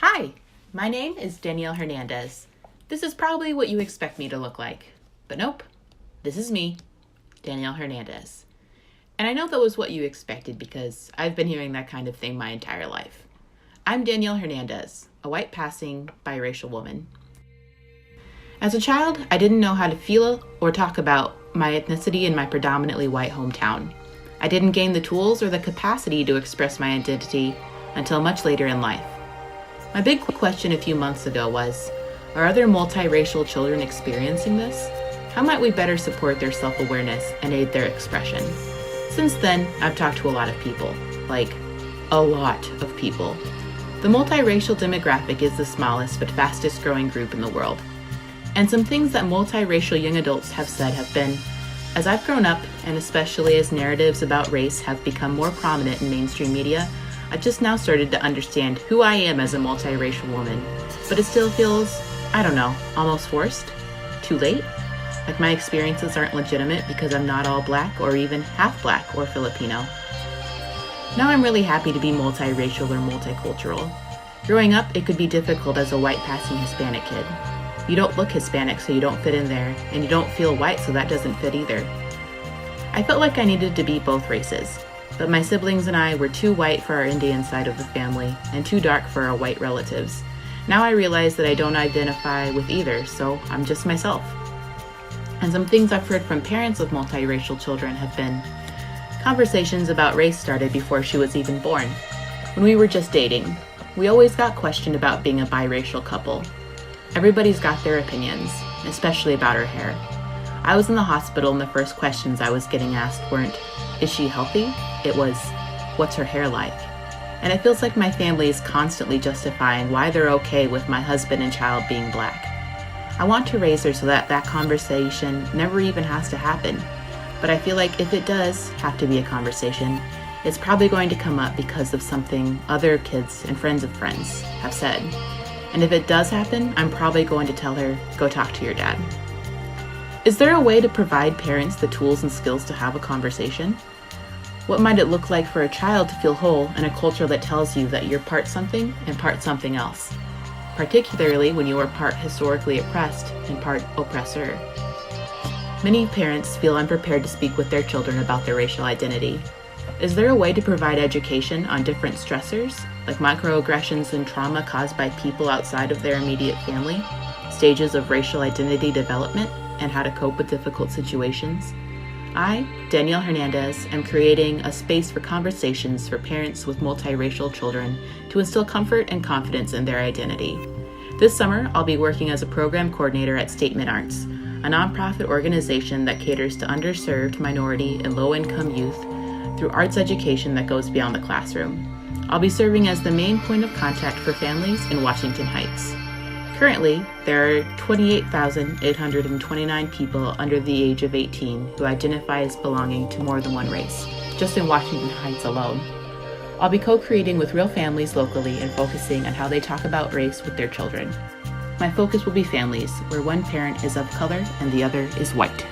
Hi, my name is Danielle Hernandez. This is probably what you expect me to look like, but nope, this is me, Danielle Hernandez. And I know that was what you expected because I've been hearing that kind of thing my entire life. I'm Danielle Hernandez, a white passing biracial woman. As a child, I didn't know how to feel or talk about my ethnicity in my predominantly white hometown. I didn't gain the tools or the capacity to express my identity until much later in life. My big question a few months ago was, are other multiracial children experiencing this? How might we better support their self-awareness and aid their expression? Since then, I've talked to a lot of people, like a lot of people. The multiracial demographic is the smallest but fastest growing group in the world. And some things that multiracial young adults have said have been, as I've grown up, and especially as narratives about race have become more prominent in mainstream media, I've just now started to understand who I am as a multiracial woman, but it still feels, I don't know, almost forced? Too late? Like my experiences aren't legitimate because I'm not all black or even half black or Filipino. Now I'm really happy to be multiracial or multicultural. Growing up, it could be difficult as a white passing Hispanic kid. You don't look Hispanic, so you don't fit in there, and you don't feel white, so that doesn't fit either. I felt like I needed to be both races. But my siblings and I were too white for our Indian side of the family and too dark for our white relatives. Now I realize that I don't identify with either, so I'm just myself. And some things I've heard from parents of multiracial children have been, conversations about race started before she was even born. When we were just dating, we always got questioned about being a biracial couple. Everybody's got their opinions, especially about her hair. I was in the hospital and the first questions I was getting asked weren't, is she healthy? It was, what's her hair like? And it feels like my family is constantly justifying why they're okay with my husband and child being black. I want to raise her so that that conversation never even has to happen. But I feel like if it does have to be a conversation, it's probably going to come up because of something other kids and friends of friends have said. And if it does happen, I'm probably going to tell her, go talk to your dad. Is there a way to provide parents the tools and skills to have a conversation? What might it look like for a child to feel whole in a culture that tells you that you're part something and part something else, particularly when you are part historically oppressed and part oppressor? Many parents feel unprepared to speak with their children about their racial identity. Is there a way to provide education on different stressors, like microaggressions and trauma caused by people outside of their immediate family, stages of racial identity development, and how to cope with difficult situations? I, Danielle Hernandez, am creating a space for conversations for parents with multiracial children to instill comfort and confidence in their identity. This summer, I'll be working as a program coordinator at Statement Arts, a nonprofit organization that caters to underserved minority and low-income youth through arts education that goes beyond the classroom. I'll be serving as the main point of contact for families in Washington Heights. Currently, there are 28,829 people under the age of 18 who identify as belonging to more than one race, just in Washington Heights alone. I'll be co-creating with real families locally and focusing on how they talk about race with their children. My focus will be families where one parent is of color and the other is white.